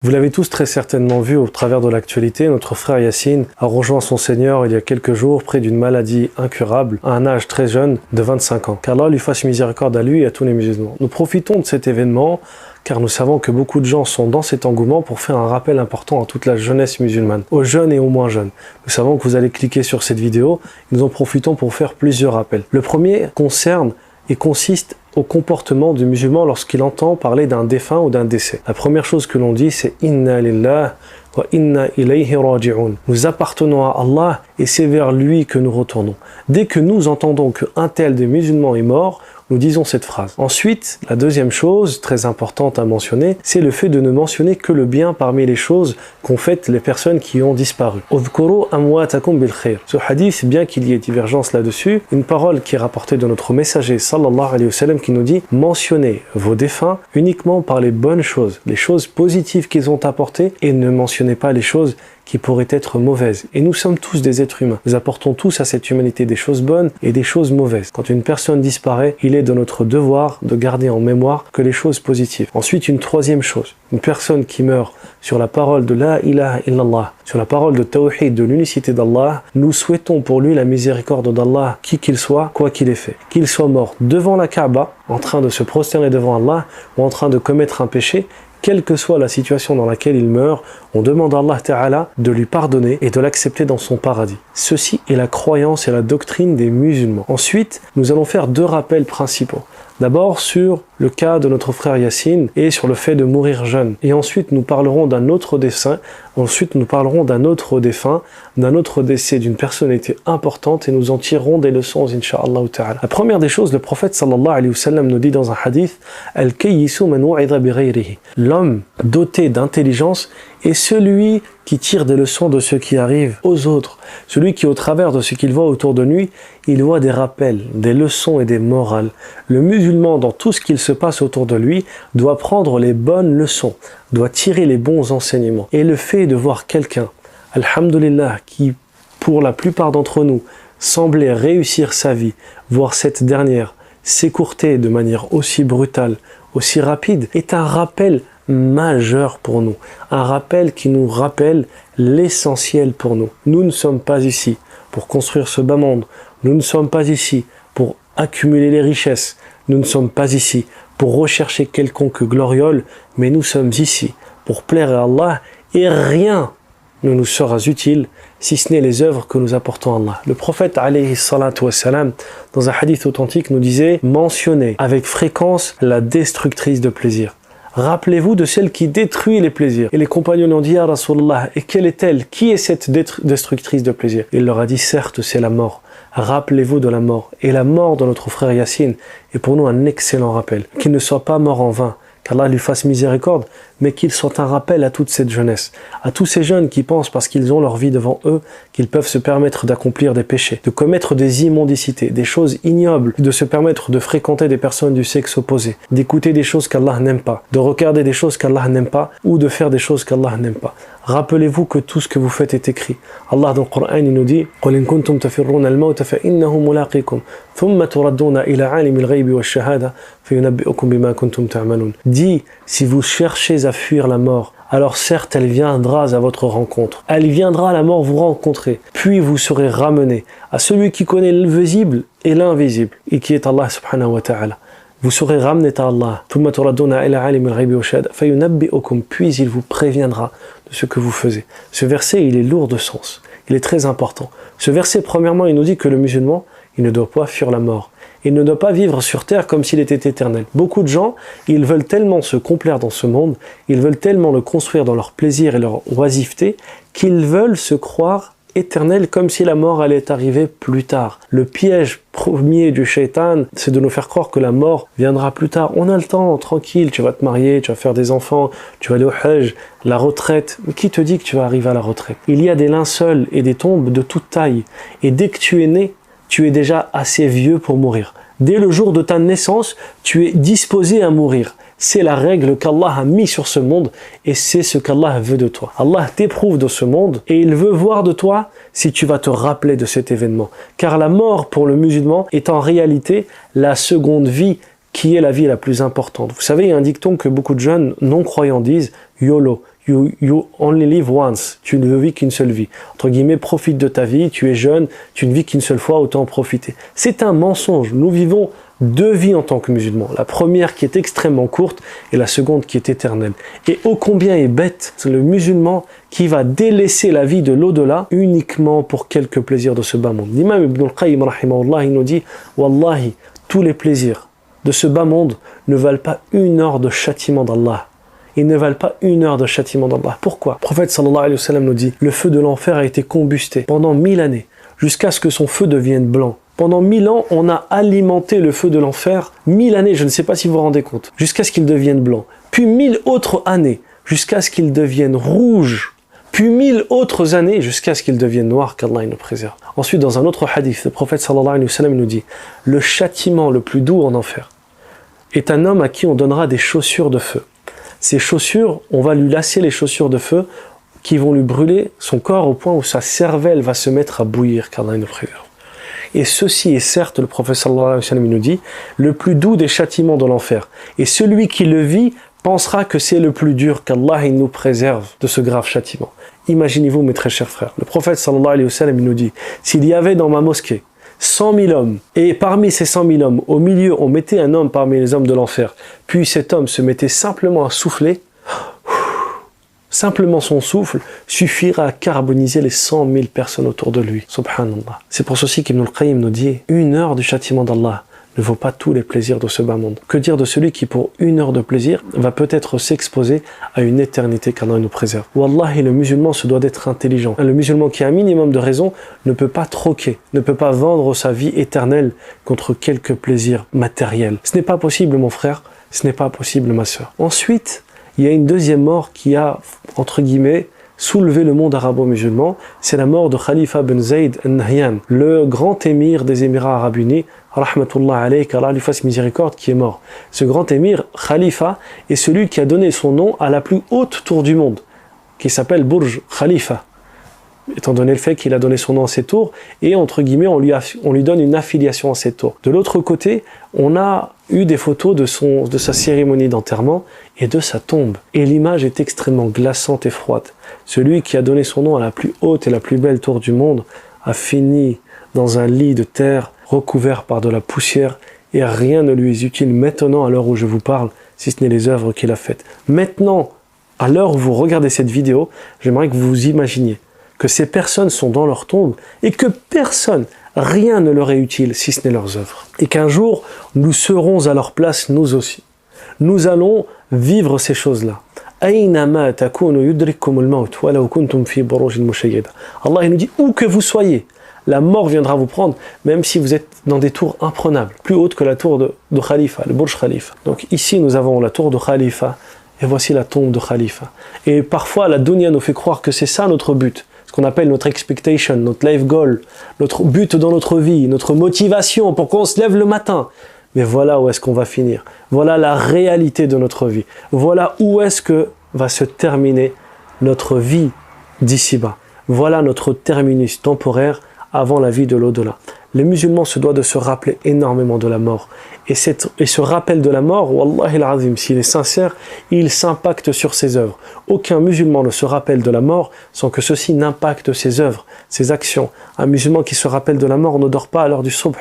Vous l'avez tous très certainement vu au travers de l'actualité, notre frère Yassine a rejoint son Seigneur il y a quelques jours près d'une maladie incurable à un âge très jeune de 25 ans. Qu'Allah lui fasse miséricorde à lui et à tous les musulmans. Nous profitons de cet événement car nous savons que beaucoup de gens sont dans cet engouement pour faire un rappel important à toute la jeunesse musulmane, aux jeunes et aux moins jeunes. Nous savons que vous allez cliquer sur cette vidéo, nous en profitons pour faire plusieurs rappels. Le premier concerne et consiste au comportement du musulman lorsqu'il entend parler d'un défunt ou d'un décès. La première chose que l'on dit, c'est « Inna lillah wa inna ilayhi raji'un ». Nous appartenons à Allah et c'est vers lui que nous retournons. Dès que nous entendons qu'un tel des musulmans est mort, nous disons cette phrase. Ensuite, la deuxième chose très importante à mentionner, c'est le fait de ne mentionner que le bien parmi les choses qu'ont faites les personnes qui ont disparu. Ce hadith, bien qu'il y ait divergence là-dessus, une parole qui est rapportée de notre messager sallallahu alayhi wa sallam qui nous dit « Mentionnez vos défunts uniquement par les bonnes choses, les choses positives qu'ils ont apportées et ne mentionnez pas les choses qui pourraient être mauvaises. » Et nous sommes tous des êtres humains. Nous apportons tous à cette humanité des choses bonnes et des choses mauvaises. Quand une personne disparaît, il est de notre devoir de garder en mémoire que les choses positives. Ensuite, une troisième chose. Une personne qui meurt sur la parole de la ilaha illallah, sur la parole de tawhid, de l'unicité d'Allah, nous souhaitons pour lui la miséricorde d'Allah, qui qu'il soit, quoi qu'il ait fait. Qu'il soit mort devant la Kaaba, en train de se prosterner devant Allah, ou en train de commettre un péché, quelle que soit la situation dans laquelle il meurt, on demande à Allah Ta'ala de lui pardonner et de l'accepter dans son paradis. Ceci est la croyance et la doctrine des musulmans. Ensuite, nous allons faire deux rappels principaux. D'abord sur le cas de notre frère Yassine et sur le fait de mourir jeune. Et ensuite nous parlerons d'un autre décès, d'un autre décès d'une personnalité importante et nous en tirerons des leçons incha'Allah ta'ala. La première des choses, le prophète sallallahu alayhi wa sallam nous dit dans un hadith Al-kayyisu man wa'idha bi ghayrihi. L'homme doté d'intelligence est celui qui tire des leçons de ce qui arrive aux autres. Celui qui, au travers de ce qu'il voit autour de lui, il voit des rappels, des leçons et des morales. Le musulman, dans tout ce qu'il se passe autour de lui, doit prendre les bonnes leçons, doit tirer les bons enseignements. Et le fait de voir quelqu'un, alhamdulillah, qui, pour la plupart d'entre nous, semblait réussir sa vie, voir cette dernière s'écourter de manière aussi brutale, aussi rapide, est un rappel majeur pour nous, un rappel qui nous rappelle l'essentiel pour nous. Nous ne sommes pas ici pour construire ce bas monde, nous ne sommes pas ici pour accumuler les richesses, nous ne sommes pas ici pour rechercher quelconque gloriole, mais nous sommes ici pour plaire à Allah et rien ne nous sera utile si ce n'est les œuvres que nous apportons à Allah. Le prophète alayhi salatu wassalam, dans un hadith authentique, nous disait « Mentionnez avec fréquence la destructrice de plaisir ». Rappelez-vous de celle qui détruit les plaisirs. Et les compagnons lui ont dit, « Ya Rasulallah, et quelle est-elle? Qui est cette destructrice de plaisir ?» Il leur a dit, « Certes, c'est la mort. Rappelez-vous de la mort. » Et la mort de notre frère Yassine est pour nous un excellent rappel. Qu'il ne soit pas mort en vain, qu'Allah lui fasse miséricorde, mais qu'il soit un rappel à toute cette jeunesse, à tous ces jeunes qui pensent, parce qu'ils ont leur vie devant eux, qu'ils peuvent se permettre d'accomplir des péchés, de commettre des immondicités, des choses ignobles, de se permettre de fréquenter des personnes du sexe opposé, d'écouter des choses qu'Allah n'aime pas, de regarder des choses qu'Allah n'aime pas, ou de faire des choses qu'Allah n'aime pas. Rappelez-vous que tout ce que vous faites est écrit. Allah dans le Coran, il nous dit قُلْ إِن كُنْتُمْ تَفِرُّونَ الْمَوْتَ فَإِنَّهُ مُلَاقِيكُمْ ثُمَّ تُرَدُّونَ إِلَى عَالِمِ الْغَيْبِ وَالشَّهَادَةِ فَيُنَبِّئُكُم بِمَا كُنْتُمْ تَعْمَلُونَ. Dis, si vous cherchez à fuir la mort, alors certes elle viendra à votre rencontre. Elle viendra, la mort vous rencontrer. Puis vous serez ramenés à celui qui connaît le visible et l'invisible, et qui est Allah subhanahu wa ta'ala. Vous serez ramenés à Allah. Puis il vous préviendra de ce que vous faisiez. Ce verset, il est lourd de sens. Il est très important. Ce verset, premièrement, il nous dit que le musulman, il ne doit pas fuir la mort. Il ne doit pas vivre sur terre comme s'il était éternel. Beaucoup de gens, ils veulent tellement se complaire dans ce monde, ils veulent tellement le construire dans leur plaisir et leur oisiveté, qu'ils veulent se croire éternel comme si la mort allait arriver plus tard. Le piège premier du shaitan, c'est de nous faire croire que la mort viendra plus tard. On a le temps, tranquille, tu vas te marier, tu vas faire des enfants, tu vas aller au Hajj, la retraite. Mais qui te dit que tu vas arriver à la retraite? Il y a des linceuls et des tombes de toute taille. Et dès que tu es né, tu es déjà assez vieux pour mourir. Dès le jour de ta naissance, tu es disposé à mourir. C'est la règle qu'Allah a mis sur ce monde et c'est ce qu'Allah veut de toi. Allah t'éprouve de ce monde et il veut voir de toi si tu vas te rappeler de cet événement. Car la mort pour le musulman est en réalité la seconde vie qui est la vie la plus importante. Vous savez, il y a un dicton que beaucoup de jeunes non-croyants disent, YOLO, you only live once, tu ne vis qu'une seule vie. Entre guillemets, profite de ta vie, tu es jeune, tu ne vis qu'une seule fois, autant en profiter. C'est un mensonge, nous vivons deux vies en tant que musulmans. La première qui est extrêmement courte et la seconde qui est éternelle. Et ô combien est bête le musulman qui va délaisser la vie de l'au-delà uniquement pour quelques plaisirs de ce bas monde. L'imam Ibn al-Qayyim, rahimahullah, il nous dit « Wallahi, tous les plaisirs de ce bas monde ne valent pas une heure de châtiment d'Allah. » Ils ne valent pas une heure de châtiment d'Allah. Pourquoi ? Le prophète sallallahu alayhi wa sallam nous dit « Le feu de l'enfer a été combusté pendant 1000 années, jusqu'à ce que son feu devienne blanc. » Pendant 1000 ans, on a alimenté le feu de l'enfer. 1000 années, je ne sais pas si vous vous rendez compte, jusqu'à ce qu'il devienne blanc. Puis 1000 autres années, jusqu'à ce qu'il devienne rouge. Puis 1000 autres années, jusqu'à ce qu'il devienne noir, qu'Allah nous préserve. Ensuite, dans un autre hadith, le prophète sallallahu alayhi wa sallam nous dit « Le châtiment le plus doux en enfer est un homme à qui on donnera des chaussures de feu. Ces chaussures, on va lui lasser les chaussures de feu qui vont lui brûler son corps au point où sa cervelle va se mettre à bouillir, qu'Allah nous préserve. Et ceci est certes, le prophète sallallahu alayhi wa sallam nous dit, le plus doux des châtiments de l'enfer. Et celui qui le vit pensera que c'est le plus dur, qu'Allah nous préserve de ce grave châtiment. Imaginez-vous, mes très chers frères, le prophète sallallahu alayhi wa sallam nous dit, s'il y avait dans ma mosquée 100 000 hommes, et parmi ces 100 000 hommes, au milieu, on mettait un homme parmi les hommes de l'enfer, puis cet homme se mettait simplement à souffler, simplement son souffle suffira à carboniser les 100 000 personnes autour de lui. Subhanallah. C'est pour ceci qu'Ibn al-Qayyim nous dit, une heure du châtiment d'Allah ne vaut pas tous les plaisirs de ce bas monde. Que dire de celui qui, pour une heure de plaisir, va peut-être s'exposer à une éternité qu'Allah nous préserve. Wallahi, le musulman se doit d'être intelligent. Le musulman qui a un minimum de raison ne peut pas troquer, ne peut pas vendre sa vie éternelle contre quelques plaisirs matériels. Ce n'est pas possible, mon frère, ce n'est pas possible, ma sœur. Ensuite, il y a une deuxième mort qui a, entre guillemets, soulevé le monde arabo-musulman, c'est la mort de Khalifa bin Zayd al-Nahyan, le grand émir des Émirats arabes unis, rahmatullah alayhi, qu'Allah lui fasse miséricorde, qui est mort. Ce grand émir, Khalifa, est celui qui a donné son nom à la plus haute tour du monde, qui s'appelle Burj Khalifa, étant donné le fait qu'il a donné son nom à cette tour, et entre guillemets, on lui donne une affiliation à cette tour. De l'autre côté, on a eu des photos de sa cérémonie d'enterrement et de sa tombe. Et l'image est extrêmement glaçante et froide. Celui qui a donné son nom à la plus haute et la plus belle tour du monde a fini dans un lit de terre recouvert par de la poussière et rien ne lui est utile maintenant à l'heure où je vous parle, si ce n'est les œuvres qu'il a faites. Maintenant, à l'heure où vous regardez cette vidéo, j'aimerais que vous vous imaginiez que ces personnes sont dans leur tombe et que personne, rien ne leur est utile si ce n'est leurs œuvres. Et qu'un jour, nous serons à leur place, nous aussi. Nous allons vivre ces choses-là. Allah il nous dit, où que vous soyez, la mort viendra vous prendre, même si vous êtes dans des tours imprenables, plus hautes que la tour de Khalifa, le Burj Khalifa. Donc ici, nous avons la tour de Khalifa, et voici la tombe de Khalifa. Et parfois, la dunya nous fait croire que c'est ça notre but, ce qu'on appelle notre expectation, notre life goal, notre but dans notre vie, notre motivation pour qu'on se lève le matin. Mais voilà où est-ce qu'on va finir. Voilà la réalité de notre vie. Voilà où est-ce que va se terminer notre vie d'ici-bas. Voilà notre terminus temporaire avant la vie de l'au-delà. Les musulmans se doivent de se rappeler énormément de la mort. Et ce rappel de la mort, Wallahi al-Azim, s'il est sincère, il s'impacte sur ses œuvres. Aucun musulman ne se rappelle de la mort sans que ceci n'impacte ses œuvres, ses actions. Un musulman qui se rappelle de la mort ne dort pas à l'heure du subh,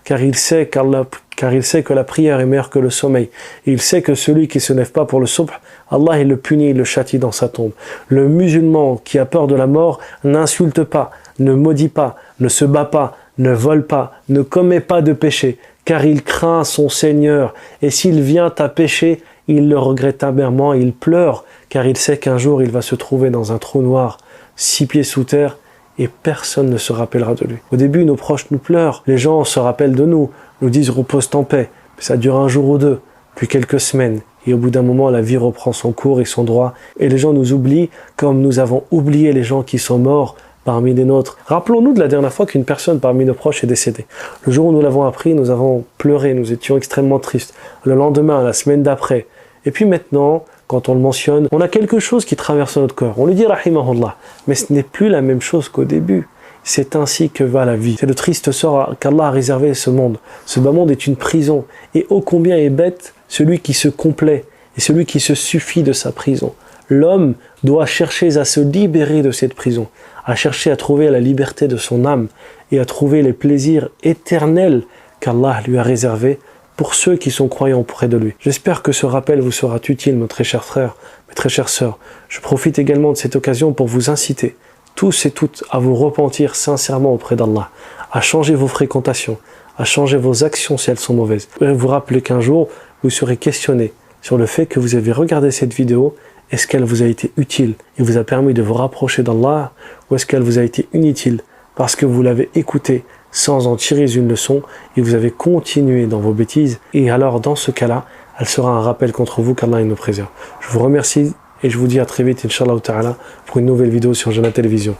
car il sait que la prière est meilleure que le sommeil. Il sait que celui qui ne se lève pas pour le subh, Allah il le punit, il le châtie dans sa tombe. Le musulman qui a peur de la mort n'insulte pas, ne maudit pas, ne se bat pas, ne vole pas, ne commet pas de péché, car il craint son Seigneur. Et s'il vient à pécher, il le regrette amèrement, il pleure, car il sait qu'un jour il va se trouver dans un trou noir, 6 pieds sous terre, et personne ne se rappellera de lui. Au début, nos proches nous pleurent, les gens se rappellent de nous disent repose en paix, ça dure un jour ou deux, puis quelques semaines, et au bout d'un moment, la vie reprend son cours et son droit, et les gens nous oublient comme nous avons oublié les gens qui sont morts parmi les nôtres. Rappelons-nous de la dernière fois qu'une personne parmi nos proches est décédée. Le jour où nous l'avons appris, nous avons pleuré, nous étions extrêmement tristes. Le lendemain, la semaine d'après, et puis maintenant, quand on le mentionne, on a quelque chose qui traverse notre corps. On lui dit rahimahullah, mais ce n'est plus la même chose qu'au début. c'est ainsi que va la vie. C'est le triste sort qu'Allah a réservé à ce monde. Ce bas monde est une prison, et ô combien est bête celui qui se complaît et celui qui se suffit de sa prison. L'homme doit chercher à se libérer de cette prison, à chercher à trouver la liberté de son âme et à trouver les plaisirs éternels qu'Allah lui a réservés pour ceux qui sont croyants auprès de lui. J'espère que ce rappel vous sera utile, mes très chers frères, mes très chères sœurs. Je profite également de cette occasion pour vous inciter, tous et toutes, à vous repentir sincèrement auprès d'Allah, à changer vos fréquentations, à changer vos actions si elles sont mauvaises. Et vous rappelez qu'un jour, vous serez questionné sur le fait que vous avez regardé cette vidéo. Est-ce qu'elle vous a été utile et vous a permis de vous rapprocher d'Allah, ou est-ce qu'elle vous a été inutile parce que vous l'avez écoutée sans en tirer une leçon et vous avez continué dans vos bêtises? Et alors dans ce cas-là, elle sera un rappel contre vous qu'Allah nous préserve. Je vous remercie et je vous dis à très vite, Inch'Allah Ta'ala, pour une nouvelle vidéo sur Jannah Télévision.